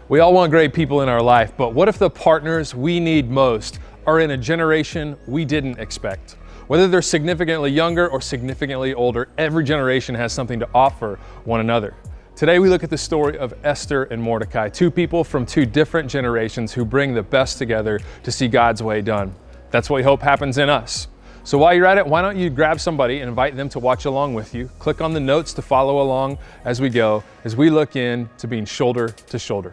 We all want great people in our life, but what if the partners we need most are in a generation we didn't expect? Whether they're significantly younger or significantly older, every generation has something to offer one another. Today we look at the story of Esther and Mordecai, two people from two different generations who bring the best together to see God's way done. That's what we hope happens in us. So while you're at it, why don't you grab somebody and invite them to watch along with you. Click on the notes to follow along as we go, as we look in to being shoulder to shoulder.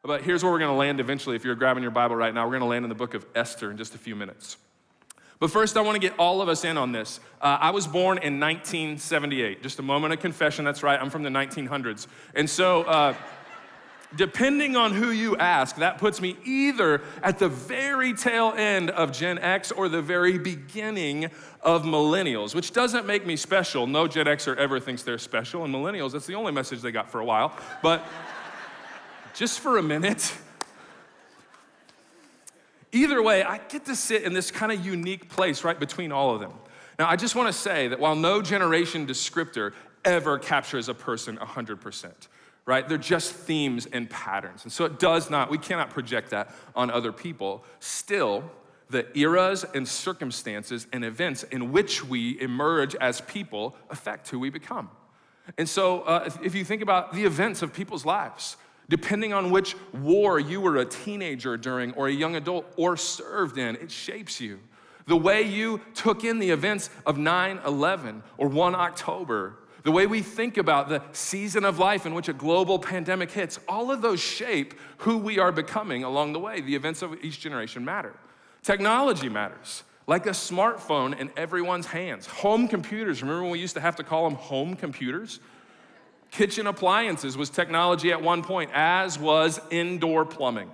But here's where we're going to land eventually. If you're grabbing your Bible right now, we're going to land in the book of Esther in just a few minutes. But first, I want to get all of us in on this. I was born in 1978. Just a moment of confession, that's right, I'm from the 1900s. And so, depending on who you ask, that puts me either at the very tail end of Gen X or the very beginning of millennials, which doesn't make me special. No Gen Xer ever thinks they're special, and millennials, that's the only message they got for a while. But just for a minute, either way, I get to sit in this kind of unique place right between all of them. Now, I just want to say that while no generation descriptor ever captures a person 100%, right? They're just themes and patterns. And so we cannot project that on other people. Still, the eras and circumstances and events in which we emerge as people affect who we become. And so if you think about the events of people's lives, depending on which war you were a teenager during or a young adult or served in, it shapes you. The way you took in the events of 9/11 or 1 October, the way we think about the season of life in which a global pandemic hits, all of those shape who we are becoming along the way. The events of each generation matter. Technology matters, like a smartphone in everyone's hands. Home computers, remember when we used to have to call them home computers? Kitchen appliances was technology at one point, as was indoor plumbing.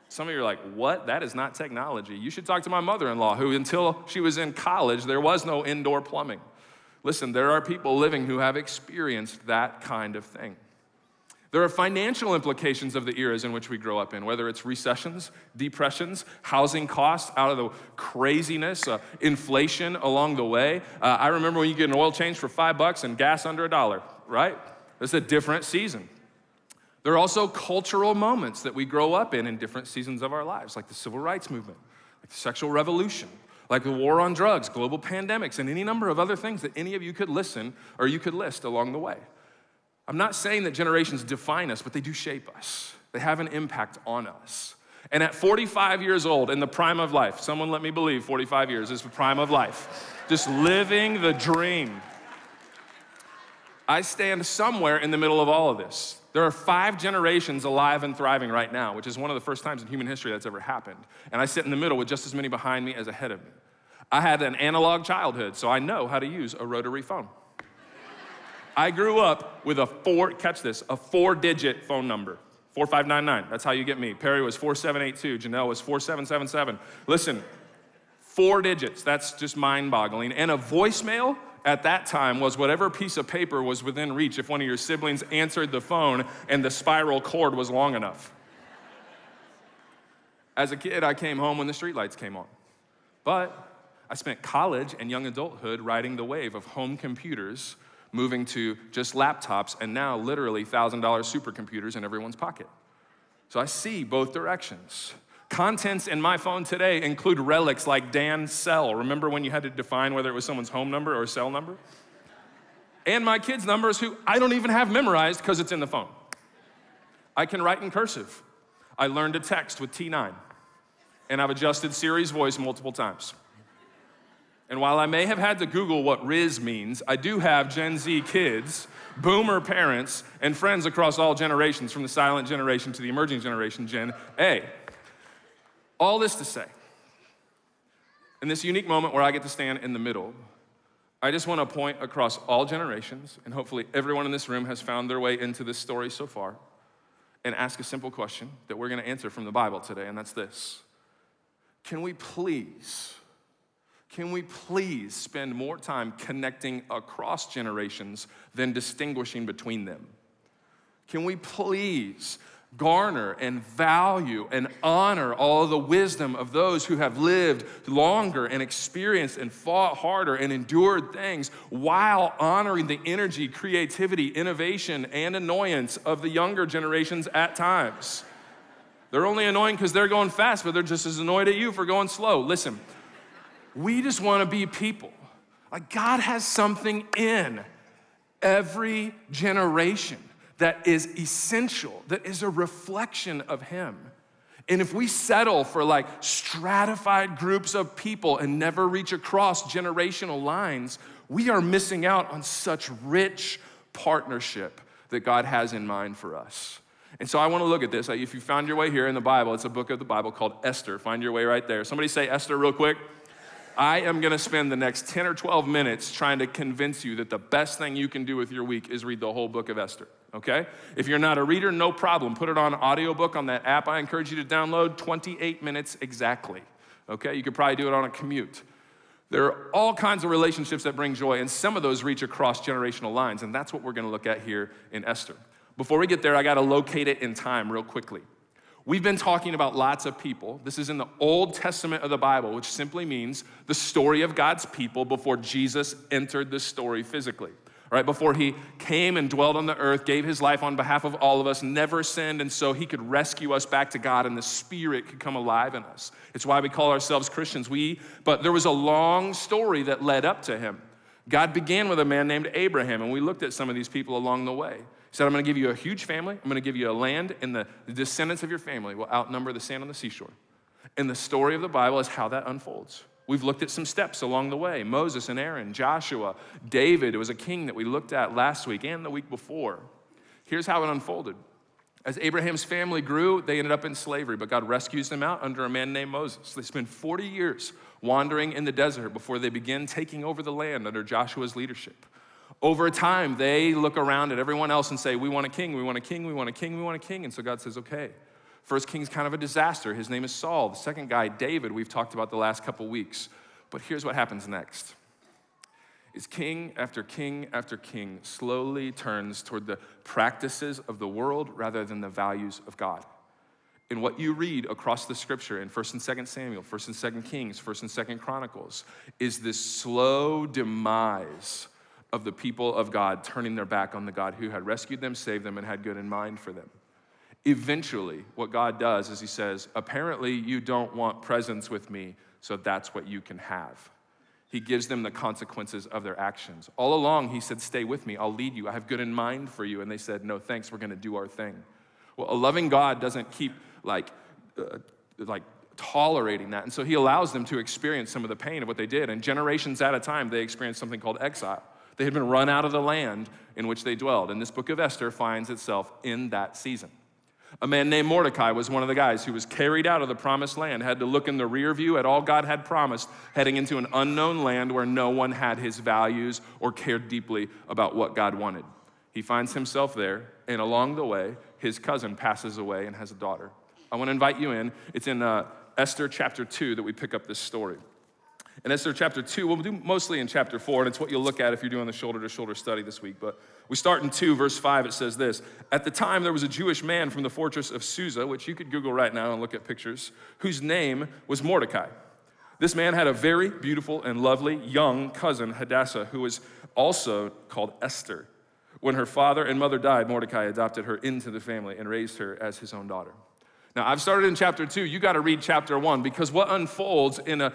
Some of you are like, what? That is not technology. You should talk to my mother-in-law, who until she was in college, there was no indoor plumbing. Listen, there are people living who have experienced that kind of thing. There are financial implications of the eras in which we grow up in, whether it's recessions, depressions, housing costs out of the craziness, inflation along the way. I remember when you get an oil change for $5 and gas under $1, right? It's a different season. There are also cultural moments that we grow up in different seasons of our lives, like the civil rights movement, like the sexual revolution, like the war on drugs, global pandemics, and any number of other things that any of you could list along the way. I'm not saying that generations define us, but they do shape us. They have an impact on us. And at 45 years old, in the prime of life, someone let me believe 45 years is the prime of life, just living the dream, I stand somewhere in the middle of all of this. There are 5 generations alive and thriving right now, which is one of the first times in human history that's ever happened. And I sit in the middle with just as many behind me as ahead of me. I had an analog childhood, so I know how to use a rotary phone. I grew up with a 4-digit phone number, 4599. That's how you get me. Perry was 4782. Janelle was 4777. Listen, 4 digits. That's just mind-boggling. And a voicemail at that time was whatever piece of paper was within reach if one of your siblings answered the phone and the spiral cord was long enough. As a kid, I came home when the streetlights came on. But I spent college and young adulthood riding the wave of home computers, moving to just laptops, and now literally $1,000 supercomputers in everyone's pocket. So I see both directions. Contents in my phone today include relics like Dan's cell. Remember when you had to define whether it was someone's home number or cell number? And my kids' numbers, who I don't even have memorized because it's in the phone. I can write in cursive. I learned to text with T9. And I've adjusted Siri's voice multiple times. And while I may have had to Google what Riz means, I do have Gen Z kids, boomer parents, and friends across all generations, from the silent generation to the emerging generation, Gen A. All this to say, in this unique moment where I get to stand in the middle, I just want to point across all generations, and hopefully everyone in this room has found their way into this story so far, and ask a simple question that we're going to answer from the Bible today, and that's this. Can we please spend more time connecting across generations than distinguishing between them? Can we please garner and value and honor all the wisdom of those who have lived longer and experienced and fought harder and endured things, while honoring the energy, creativity, innovation, and annoyance of the younger generations at times. They're only annoying because they're going fast, but they're just as annoyed at you for going slow. Listen, we just want to be people. Like, God has something in every generation that is essential, that is a reflection of him. And if we settle for like stratified groups of people and never reach across generational lines, we are missing out on such rich partnership that God has in mind for us. And so I want to look at this. If you found your way here in the Bible, it's a book of the Bible called Esther. Find your way right there. Somebody say Esther real quick. I am going to spend the next 10 or 12 minutes trying to convince you that the best thing you can do with your week is read the whole book of Esther, okay? If you're not a reader, no problem. Put it on audiobook on that app I encourage you to download, 28 minutes exactly, okay? You could probably do it on a commute. There are all kinds of relationships that bring joy, and some of those reach across generational lines, and that's what we're going to look at here in Esther. Before we get there, I got to locate it in time real quickly. We've been talking about lots of people. This is in the Old Testament of the Bible, which simply means the story of God's people before Jesus entered the story physically, right? Before he came and dwelled on the earth, gave his life on behalf of all of us, never sinned, and so he could rescue us back to God and the Spirit could come alive in us. It's why we call ourselves Christians. But there was a long story that led up to him. God began with a man named Abraham, and we looked at some of these people along the way. He said, I'm going to give you a huge family. I'm going to give you a land, and the descendants of your family will outnumber the sand on the seashore. And the story of the Bible is how that unfolds. We've looked at some steps along the way. Moses and Aaron, Joshua, David. It was a king that we looked at last week and the week before. Here's how it unfolded. As Abraham's family grew, they ended up in slavery, but God rescues them out under a man named Moses. They spend 40 years wandering in the desert before they begin taking over the land under Joshua's leadership. Over time, they look around at everyone else and say, we want a king, we want a king, we want a king, we want a king. And so God says, okay. First king's kind of a disaster. His name is Saul. The second guy, David, we've talked about the last couple weeks. But here's what happens next. Is king after king after king slowly turns toward the practices of the world rather than the values of God. In what you read across the scripture in 1st and 2nd Samuel, 1st and 2nd Kings, 1st and 2nd Chronicles, is this slow demise of the people of God turning their back on the God who had rescued them, saved them, and had good in mind for them. Eventually, what God does is he says, apparently you don't want presence with me, so that's what you can have. He gives them the consequences of their actions. All along, he said, stay with me, I'll lead you, I have good in mind for you. And they said, no, thanks, we're gonna do our thing. Well, a loving God doesn't keep tolerating that. And so he allows them to experience some of the pain of what they did. And generations at a time, they experienced something called exile. They had been run out of the land in which they dwelled. And this book of Esther finds itself in that season. A man named Mordecai was one of the guys who was carried out of the promised land, had to look in the rear view at all God had promised, heading into an unknown land where no one had his values or cared deeply about what God wanted. He finds himself there, and along the way, his cousin passes away and has a daughter. I want to invite you in. It's in Esther chapter 2 that we pick up this story. In Esther chapter 2, we'll do mostly in chapter 4, and it's what you'll look at if you're doing the shoulder-to-shoulder study this week. But we start in 2, verse 5, it says this. At the time, there was a Jewish man from the fortress of Susa, which you could Google right now and look at pictures, whose name was Mordecai. This man had a very beautiful and lovely young cousin, Hadassah, who was also called Esther. When her father and mother died, Mordecai adopted her into the family and raised her as his own daughter. Now, I've started in chapter 2. You got to read chapter 1 because what unfolds in a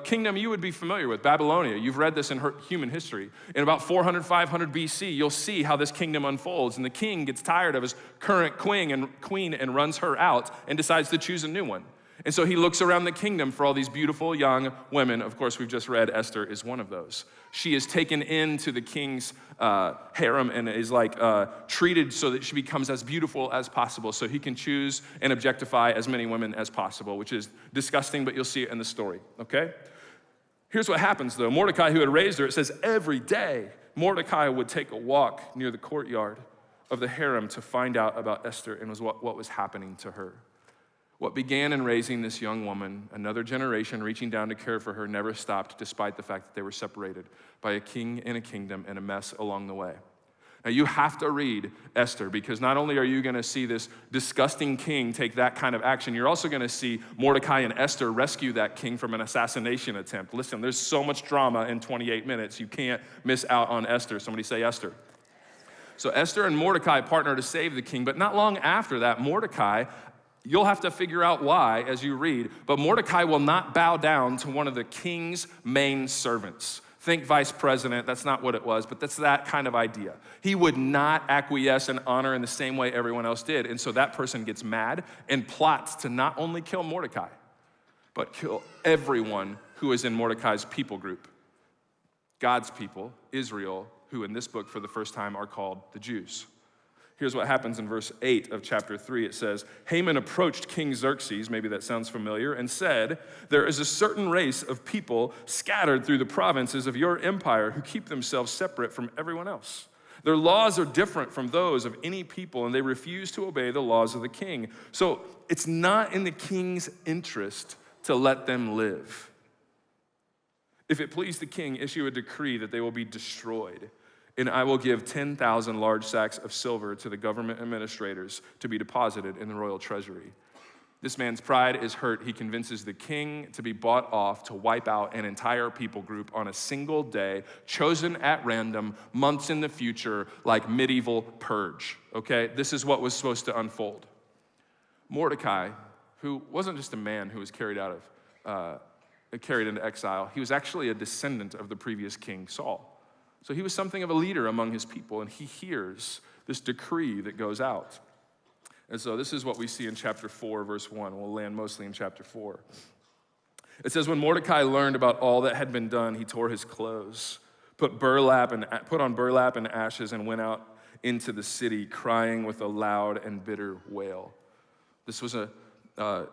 kingdom you would be familiar with, Babylonia. You've read this in human history. In about 400, 500 BC, you'll see how this kingdom unfolds. And the king gets tired of his current queen and runs her out and decides to choose a new one. And so he looks around the kingdom for all these beautiful young women. Of course, we've just read Esther is one of those. She is taken into the king's harem and is treated so that she becomes as beautiful as possible so he can choose and objectify as many women as possible, which is disgusting, but you'll see it in the story, okay? Here's what happens, though. Mordecai, who had raised her, it says every day Mordecai would take a walk near the courtyard of the harem to find out about Esther and what was happening to her. What began in raising this young woman, another generation reaching down to care for her, never stopped despite the fact that they were separated by a king and a kingdom and a mess along the way. Now, you have to read Esther because not only are you going to see this disgusting king take that kind of action, you're also going to see Mordecai and Esther rescue that king from an assassination attempt. Listen, there's so much drama in 28 minutes. You can't miss out on Esther. Somebody say Esther. So Esther and Mordecai partner to save the king, but not long after that, Mordecai, you'll have to figure out why as you read, but Mordecai will not bow down to one of the king's main servants. Think vice president, that's not what it was, but that's that kind of idea. He would not acquiesce and honor in the same way everyone else did. And so that person gets mad and plots to not only kill Mordecai, but kill everyone who is in Mordecai's people group. God's people, Israel, who in this book for the first time are called the Jews. Here's what happens in verse 8 of chapter 3. It says, Haman approached King Xerxes, maybe that sounds familiar, and said, there is a certain race of people scattered through the provinces of your empire who keep themselves separate from everyone else. Their laws are different from those of any people, and they refuse to obey the laws of the king. So it's not in the king's interest to let them live. If it please the king, issue a decree that they will be destroyed. And I will give 10,000 large sacks of silver to the government administrators to be deposited in the royal treasury. This man's pride is hurt. He convinces the king to be bought off to wipe out an entire people group on a single day, chosen at random, months in the future, like medieval purge, okay? This is what was supposed to unfold. Mordecai, who wasn't just a man who was carried into exile, he was actually a descendant of the previous king, Saul. So he was something of a leader among his people, and he hears this decree that goes out. And so this is what we see in chapter 4, verse 1. We'll land mostly in chapter 4. It says, when Mordecai learned about all that had been done, he tore his clothes, put on burlap and ashes, and went out into the city, crying with a loud and bitter wail. This was a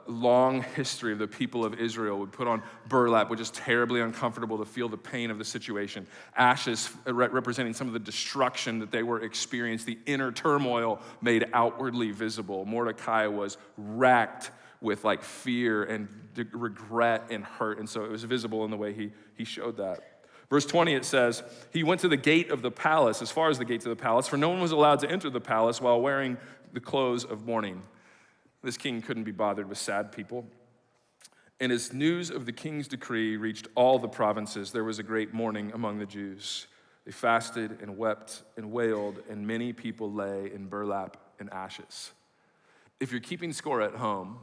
long history of the people of Israel would put on burlap, which is terribly uncomfortable to feel the pain of the situation. Ashes representing some of the destruction that they were experiencing, the inner turmoil made outwardly visible. Mordecai was racked with like fear and regret and hurt, and so it was visible in the way he showed that. Verse 20, it says, he went to the gate of the palace, as far as the gates of the palace, for no one was allowed to enter the palace while wearing the clothes of mourning. This king couldn't be bothered with sad people. And as news of the king's decree reached all the provinces, there was a great mourning among the Jews. They fasted and wept and wailed, and many people lay in burlap and ashes. If you're keeping score at home,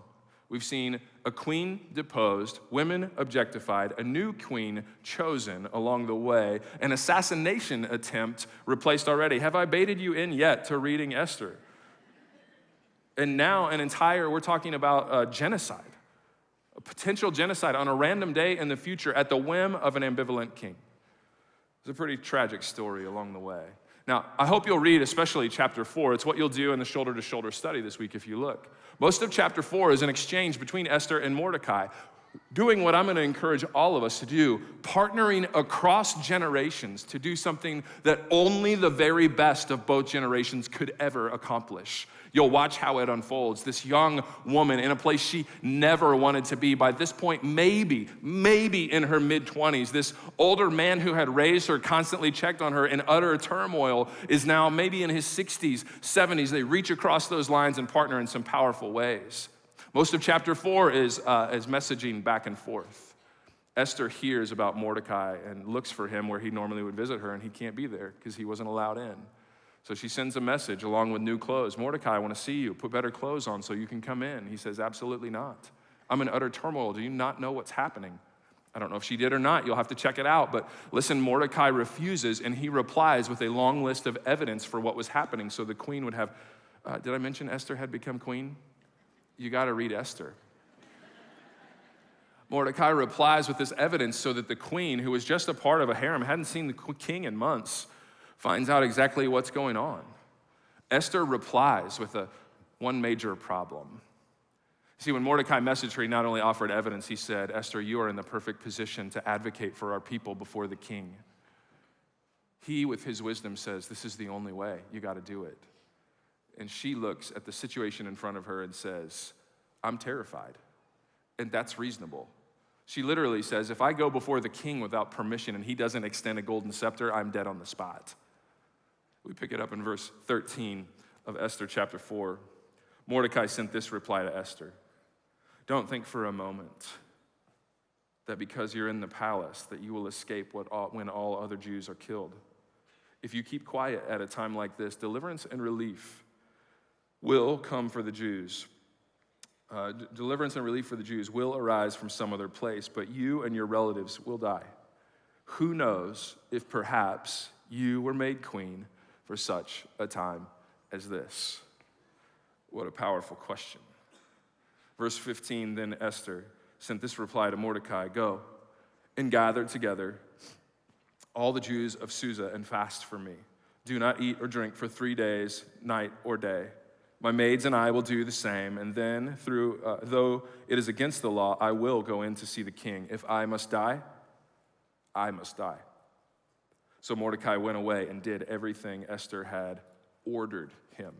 we've seen a queen deposed, women objectified, a new queen chosen along the way, an assassination attempt replaced already. Have I baited you in yet to reading Esther? And now we're talking about genocide, a potential genocide on a random day in the future at the whim of an ambivalent king. It's a pretty tragic story along the way. Now, I hope you'll read especially chapter 4. It's what you'll do in the shoulder-to-shoulder study this week if you look. Most of chapter 4 is an exchange between Esther and Mordecai, doing what I'm going to encourage all of us to do, partnering across generations to do something that only the very best of both generations could ever accomplish. You'll watch how it unfolds. This young woman in a place she never wanted to be. By this point, maybe in her mid-20s, this older man who had raised her, constantly checked on her in utter turmoil, is now maybe in his 60s, 70s. They reach across those lines and partner in some powerful ways. Most of chapter 4 is messaging back and forth. Esther hears about Mordecai and looks for him where he normally would visit her, and he can't be there because he wasn't allowed in. So she sends a message along with new clothes. Mordecai, I want to see you. Put better clothes on so you can come in. He says, absolutely not. I'm in utter turmoil. Do you not know what's happening? I don't know if she did or not. You'll have to check it out. But listen, Mordecai refuses, and he replies with a long list of evidence for what was happening. So the queen would have, did I mention Esther had become queen? You got to read Esther. Mordecai replies with this evidence so that the queen, who was just a part of a harem, hadn't seen the king in months, finds out exactly what's going on. Esther replies with one major problem. See, when Mordecai messaged her, he not only offered evidence, he said, Esther, you are in the perfect position to advocate for our people before the king. He, with his wisdom, says, this is the only way. You got to do it. And she looks at the situation in front of her and says, I'm terrified. And that's reasonable. She literally says, if I go before the king without permission and he doesn't extend a golden scepter, I'm dead on the spot. We pick it up in verse 13 of Esther chapter 4. Mordecai sent this reply to Esther. Don't think for a moment that because you're in the palace that you will escape when all other Jews are killed. If you keep quiet at a time like this, deliverance and relief will come for the Jews. Deliverance and relief for the Jews will arise from some other place, but you and your relatives will die. Who knows if perhaps you were made queen for such a time as this? What a powerful question. Verse 15, then Esther sent this reply to Mordecai, go and gather together all the Jews of Susa and fast for me. Do not eat or drink for 3 days, night or day. My maids and I will do the same, and then though it is against the law, I will go in to see the king. If I must die, I must die. So Mordecai went away and did everything Esther had ordered him.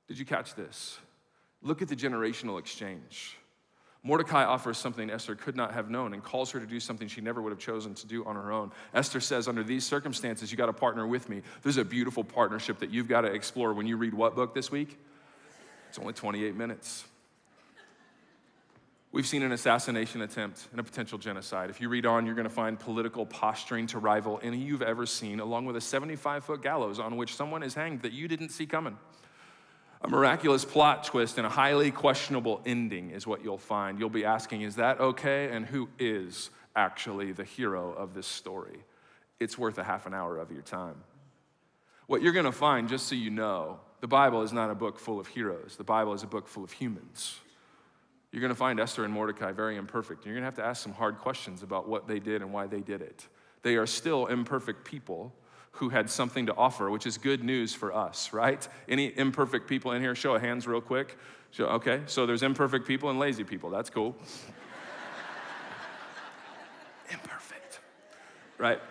Did you catch this? Look at the generational exchange. Mordecai offers something Esther could not have known and calls her to do something she never would have chosen to do on her own. Esther says, under these circumstances, you got to partner with me. There's a beautiful partnership that you've got to explore when you read what book this week? It's only 28 minutes. We've seen an assassination attempt and a potential genocide. If you read on, you're going to find political posturing to rival any you've ever seen, along with a 75-foot gallows on which someone is hanged that you didn't see coming. A miraculous plot twist and a highly questionable ending is what you'll find. You'll be asking, is that okay? And who is actually the hero of this story? It's worth a half an hour of your time. What you're gonna find, just so you know, the Bible is not a book full of heroes. The Bible is a book full of humans. You're gonna find Esther and Mordecai very imperfect. You're gonna have to ask some hard questions about what they did and why they did it. They are still imperfect people who had something to offer, which is good news for us, right? Any imperfect people in here? Show of hands real quick. Okay, so there's imperfect people and lazy people. That's cool. Imperfect, right?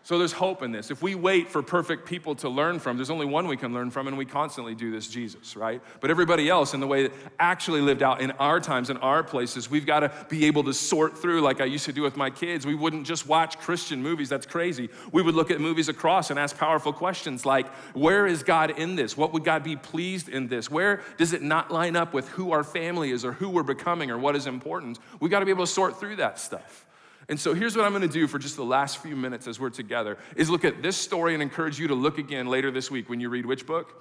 So there's hope in this. If we wait for perfect people to learn from, there's only one we can learn from, and we constantly do this, Jesus, right? But everybody else in the way that actually lived out in our times, in our places, we've got to be able to sort through like I used to do with my kids. We wouldn't just watch Christian movies. That's crazy. We would look at movies across and ask powerful questions like, where is God in this? What would God be pleased in this? Where does it not line up with who our family is or who we're becoming or what is important? We've got to be able to sort through that stuff. And so here's what I'm gonna do for just the last few minutes as we're together, is look at this story and encourage you to look again later this week when you read which book?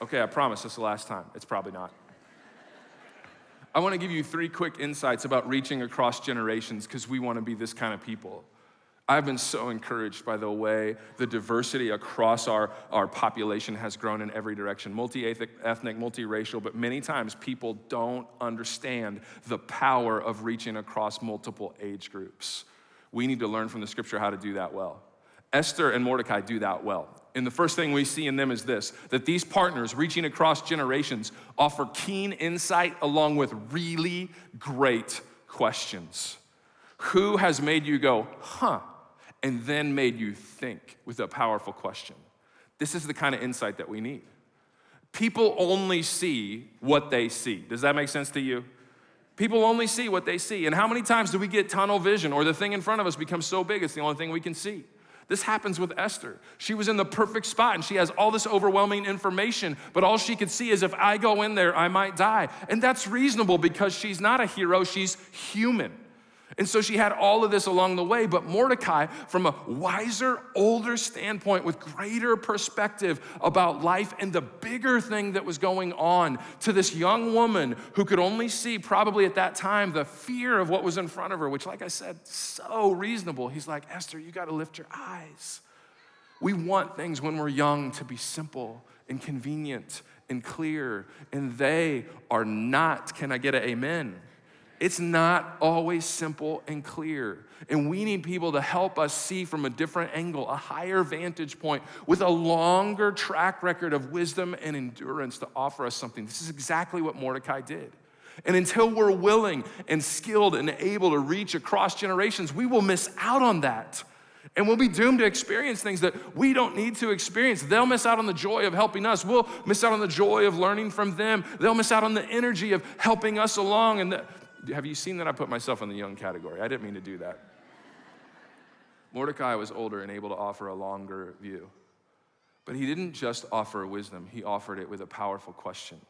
Okay, I promise this is the last time. It's probably not. I wanna give you 3 quick insights about reaching across generations because we wanna be this kind of people. I've been so encouraged by the way the diversity across our population has grown in every direction, multi-ethnic, multiracial, but many times people don't understand the power of reaching across multiple age groups. We need to learn from the scripture how to do that well. Esther and Mordecai do that well. And the first thing we see in them is this, that these partners reaching across generations offer keen insight along with really great questions. Who has made you go, huh? And then made you think with a powerful question? This is the kind of insight that we need. People only see what they see. Does that make sense to you? People only see what they see. And how many times do we get tunnel vision or the thing in front of us becomes so big it's the only thing we can see? This happens with Esther. She was in the perfect spot and she has all this overwhelming information, but all she could see is if I go in there, I might die. And that's reasonable because she's not a hero, she's human. And so she had all of this along the way, but Mordecai, from a wiser, older standpoint with greater perspective about life and the bigger thing that was going on to this young woman who could only see probably at that time the fear of what was in front of her, which like I said, so reasonable. He's like, Esther, you gotta lift your eyes. We want things when we're young to be simple and convenient and clear, and they are not. Can I get an amen? It's not always simple and clear. And we need people to help us see from a different angle, a higher vantage point with a longer track record of wisdom and endurance to offer us something. This is exactly what Mordecai did. And until we're willing and skilled and able to reach across generations, we will miss out on that. And we'll be doomed to experience things that we don't need to experience. They'll miss out on the joy of helping us. We'll miss out on the joy of learning from them. They'll miss out on the energy of helping us along. And have you seen that I put myself in the young category? I didn't mean to do that. Mordecai was older and able to offer a longer view. But he didn't just offer wisdom, he offered it with a powerful question.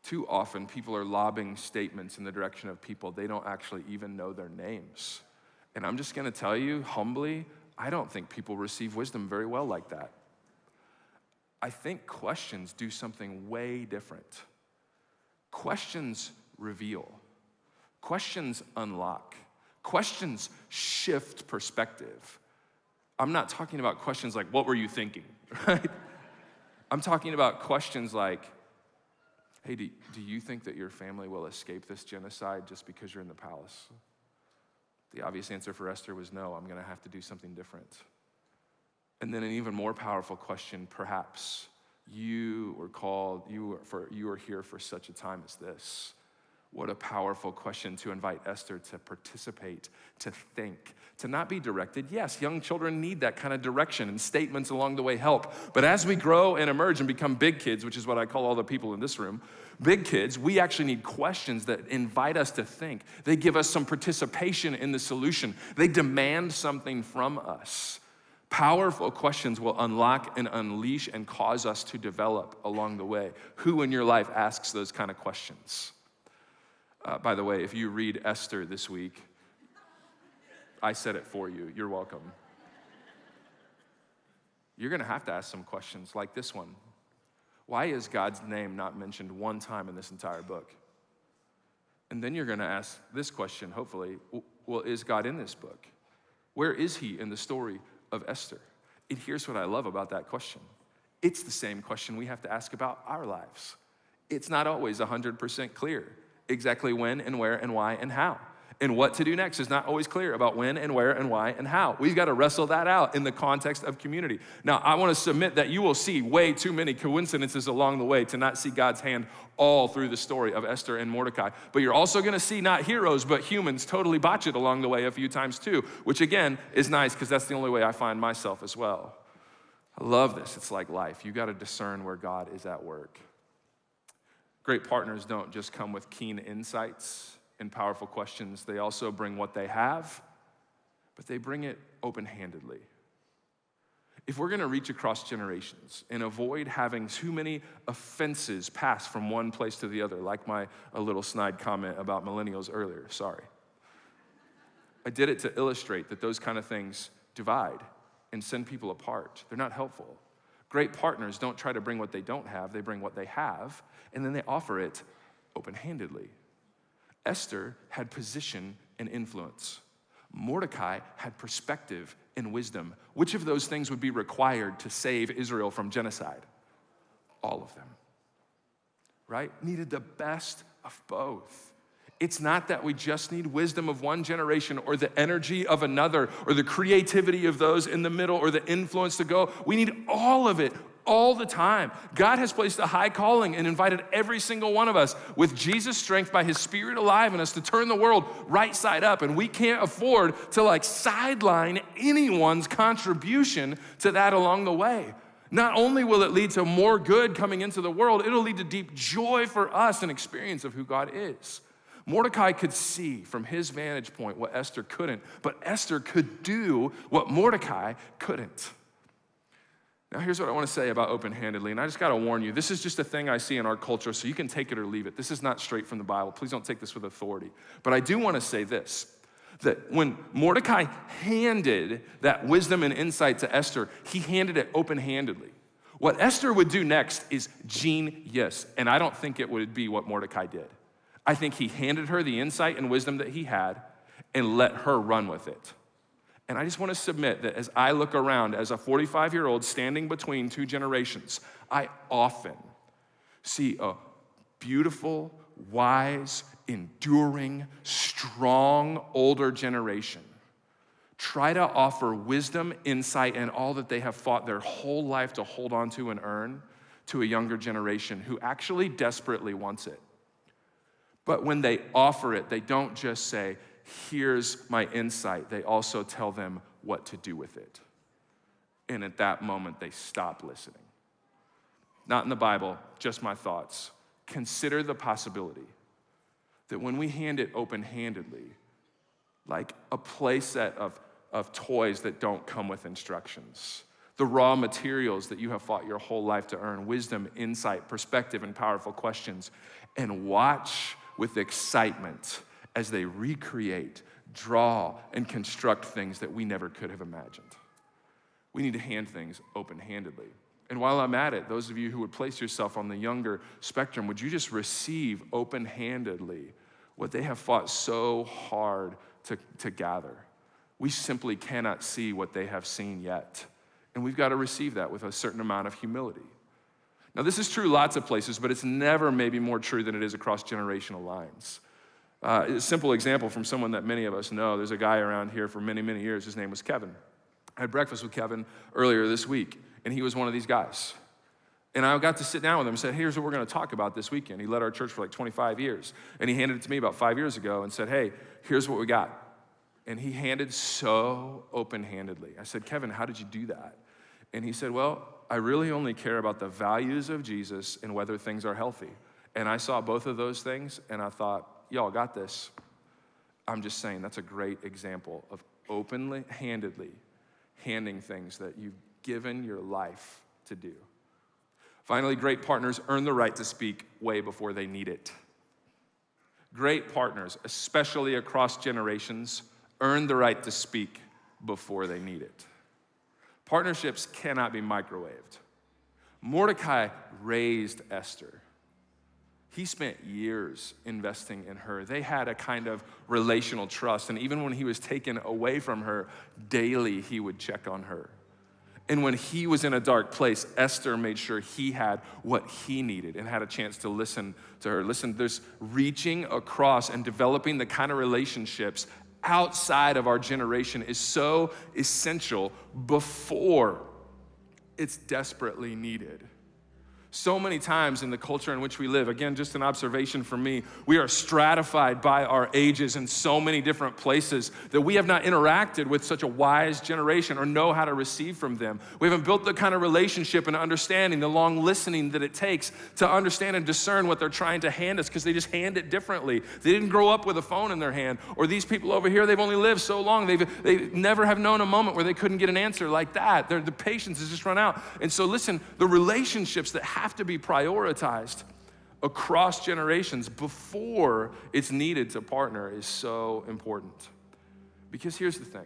Too often, people are lobbing statements in the direction of people they don't actually even know their names. And I'm just gonna tell you humbly, I don't think people receive wisdom very well like that. I think questions do something way different. Questions reveal. Questions unlock. Questions shift perspective. I'm not talking about questions like, what were you thinking, right? I'm talking about questions like, hey, do you think that your family will escape this genocide just because you're in the palace? The obvious answer for Esther was no, I'm gonna have to do something different. And then an even more powerful question, perhaps you are here for such a time as this. What a powerful question to invite Esther to participate, to think, to not be directed. Yes, young children need that kind of direction, and statements along the way help. But as we grow and emerge and become big kids, which is what I call all the people in this room, big kids, we actually need questions that invite us to think. They give us some participation in the solution. They demand something from us. Powerful questions will unlock and unleash and cause us to develop along the way. Who in your life asks those kind of questions? By the way, if you read Esther this week, I said it for you. You're welcome. You're going to have to ask some questions like this one. Why is God's name not mentioned one time in this entire book? And then you're going to ask this question, hopefully, well, is God in this book? Where is he in the story of Esther? And here's what I love about that question. It's the same question we have to ask about our lives. It's not always 100% clear exactly when and where and why and how. And what to do next is not always clear about when and where and why and how. We've got to wrestle that out in the context of community. Now, I want to submit that you will see way too many coincidences along the way to not see God's hand all through the story of Esther and Mordecai. But you're also going to see not heroes, but humans totally botch it along the way a few times too, which again is nice because that's the only way I find myself as well. I love this. It's like life. You got to discern where God is at work. Great partners don't just come with keen insights and powerful questions. They also bring what they have, but they bring it open-handedly. If we're gonna reach across generations and avoid having too many offenses pass from one place to the other, like a little snide comment about millennials earlier, sorry. I did it to illustrate that those kind of things divide and send people apart. They're not helpful. Great partners don't try to bring what they don't have, they bring what they have, and then they offer it open-handedly. Esther had position and influence. Mordecai had perspective and wisdom. Which of those things would be required to save Israel from genocide? All of them, right? Needed the best of both. It's not that we just need wisdom of one generation or the energy of another or the creativity of those in the middle or the influence to go. We need all of it all the time. God has placed a high calling and invited every single one of us with Jesus' strength by his Spirit alive in us to turn the world right side up. And we can't afford to sideline anyone's contribution to that along the way. Not only will it lead to more good coming into the world, it'll lead to deep joy for us and experience of who God is. Mordecai could see from his vantage point what Esther couldn't, but Esther could do what Mordecai couldn't. Now, here's what I want to say about open-handedly, and I just got to warn you, this is just a thing I see in our culture, so you can take it or leave it. This is not straight from the Bible. Please don't take this with authority. But I do want to say this, that when Mordecai handed that wisdom and insight to Esther, he handed it open-handedly. What Esther would do next is genius, and I don't think it would be what Mordecai did. I think he handed her the insight and wisdom that he had and let her run with it. And I just want to submit that as I look around as a 45-year-old standing between two generations, I often see a beautiful, wise, enduring, strong, older generation try to offer wisdom, insight, and all that they have fought their whole life to hold on to and earn to a younger generation who actually desperately wants it. But when they offer it, they don't just say, here's my insight. They also tell them what to do with it. And at that moment, they stop listening. Not in the Bible, just my thoughts. Consider the possibility that when we hand it open-handedly, like a playset of of toys that don't come with instructions. The raw materials that you have fought your whole life to earn, wisdom, insight, perspective, and powerful questions. And watch with excitement as they recreate, draw, and construct things that we never could have imagined. We need to hand things open-handedly. And while I'm at it, those of you who would place yourself on the younger spectrum, would you just receive open-handedly what they have fought so hard to gather? We simply cannot see what they have seen yet. And we've got to receive that with a certain amount of humility. Now, this is true lots of places, but it's never maybe more true than it is across generational lines. A simple example from someone that many of us know. There's a guy around here for many, many years. His name was Kevin. I had breakfast with Kevin earlier this week, and he was one of these guys. And I got to sit down with him and said, here's what we're going to talk about this weekend. He led our church for like 25 years. And he handed it to me about 5 years ago and said, hey, here's what we got. And he handed so open-handedly. I said, Kevin, how did you do that? And he said, well, I really only care about the values of Jesus and whether things are healthy. And I saw both of those things, and I thought, y'all got this. I'm just saying that's a great example of open-handedly handing things that you've given your life to do. Finally, great partners earn the right to speak way before they need it. Great partners, especially across generations, earn the right to speak before they need it. Partnerships cannot be microwaved. Mordecai raised Esther. He spent years investing in her. They had a kind of relational trust, and even when he was taken away from her, daily he would check on her. And when he was in a dark place, Esther made sure he had what he needed and had a chance to listen to her. Listen, there's reaching across and developing the kind of relationships outside of our generation is so essential before it's desperately needed. So many times in the culture in which we live, again, just an observation for me, we are stratified by our ages in so many different places that we have not interacted with such a wise generation or know how to receive from them. We haven't built the kind of relationship and understanding, the long listening that it takes to understand and discern what they're trying to hand us, because they just hand it differently. They didn't grow up with a phone in their hand. Or these people over here, they've only lived so long, they never have known a moment where they couldn't get an answer like that. The patience has just run out. And so listen, the relationships that have to be prioritized across generations before it's needed to partner is so important. Because here's the thing.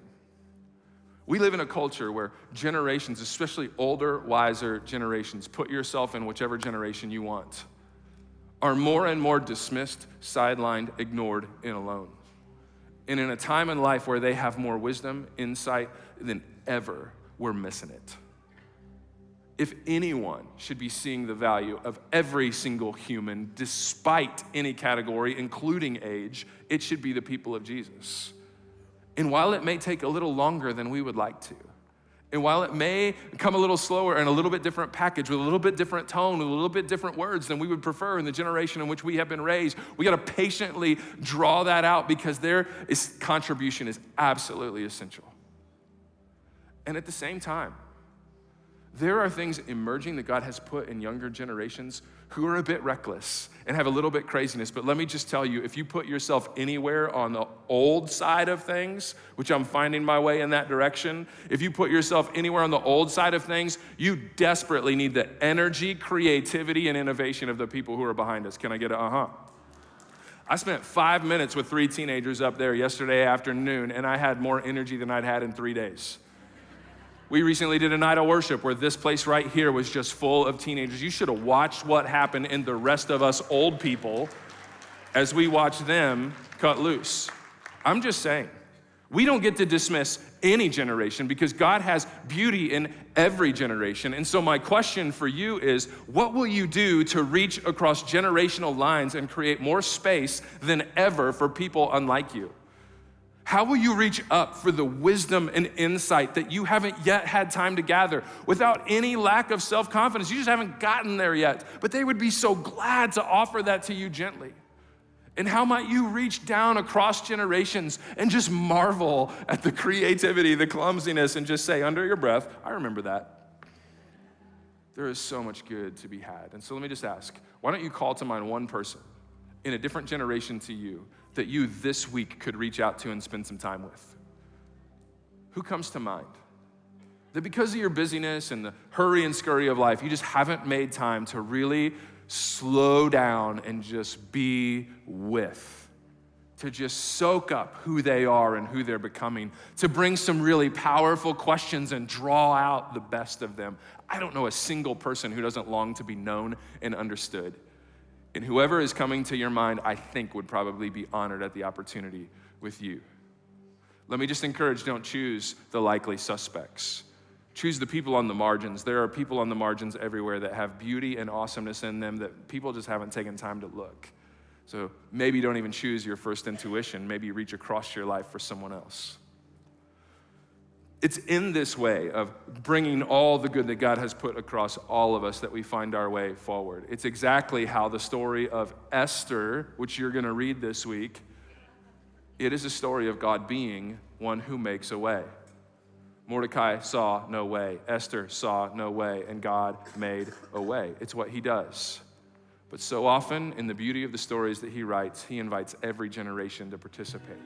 We live in a culture where generations, especially older, wiser generations, put yourself in whichever generation you want, are more and more dismissed, sidelined, ignored, and alone. And in a time in life where they have more wisdom, insight than ever, we're missing it. If anyone should be seeing the value of every single human, despite any category, including age, it should be the people of Jesus. And while it may take a little longer than we would like to, and while it may come a little slower and a little bit different package with a little bit different tone, with a little bit different words than we would prefer in the generation in which we have been raised, we gotta patiently draw that out because their contribution is absolutely essential. And at the same time, there are things emerging that God has put in younger generations who are a bit reckless and have a little bit craziness. But let me just tell you, if you put yourself anywhere on the old side of things, which I'm finding my way in that direction, if you put yourself anywhere on the old side of things, you desperately need the energy, creativity, and innovation of the people who are behind us. Can I get a uh-huh? I spent 5 minutes with 3 teenagers up there yesterday afternoon, and I had more energy than I'd had in 3 days. We recently did a night of worship where this place right here was just full of teenagers. You should have watched what happened in the rest of us old people as we watched them cut loose. I'm just saying, we don't get to dismiss any generation because God has beauty in every generation. And so my question for you is, what will you do to reach across generational lines and create more space than ever for people unlike you? How will you reach up for the wisdom and insight that you haven't yet had time to gather without any lack of self-confidence? You just haven't gotten there yet, but they would be so glad to offer that to you gently. And how might you reach down across generations and just marvel at the creativity, the clumsiness, and just say under your breath, I remember that. There is so much good to be had. And so let me just ask, why don't you call to mind one person in a different generation to you that you this week could reach out to and spend some time with? Who comes to mind? That because of your busyness and the hurry and scurry of life, you just haven't made time to really slow down and just be with, to just soak up who they are and who they're becoming, to bring some really powerful questions and draw out the best of them. I don't know a single person who doesn't long to be known and understood. And whoever is coming to your mind, I think would probably be honored at the opportunity with you. Let me just encourage, don't choose the likely suspects. Choose the people on the margins. There are people on the margins everywhere that have beauty and awesomeness in them that people just haven't taken time to look. So maybe don't even choose your first intuition. Maybe reach across your life for someone else. It's in this way of bringing all the good that God has put across all of us that we find our way forward. It's exactly how the story of Esther, which you're going to read this week, it is a story of God being one who makes a way. Mordecai saw no way, Esther saw no way, and God made a way. It's what he does. But so often, in the beauty of the stories that he writes, he invites every generation to participate.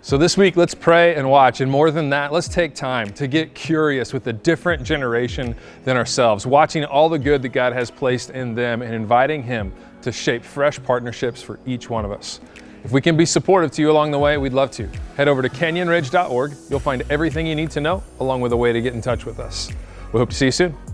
So this week, let's pray and watch. And more than that, let's take time to get curious with a different generation than ourselves, watching all the good that God has placed in them and inviting him to shape fresh partnerships for each one of us. If we can be supportive to you along the way, we'd love to. Head over to canyonridge.org. You'll find everything you need to know, along with a way to get in touch with us. We hope to see you soon.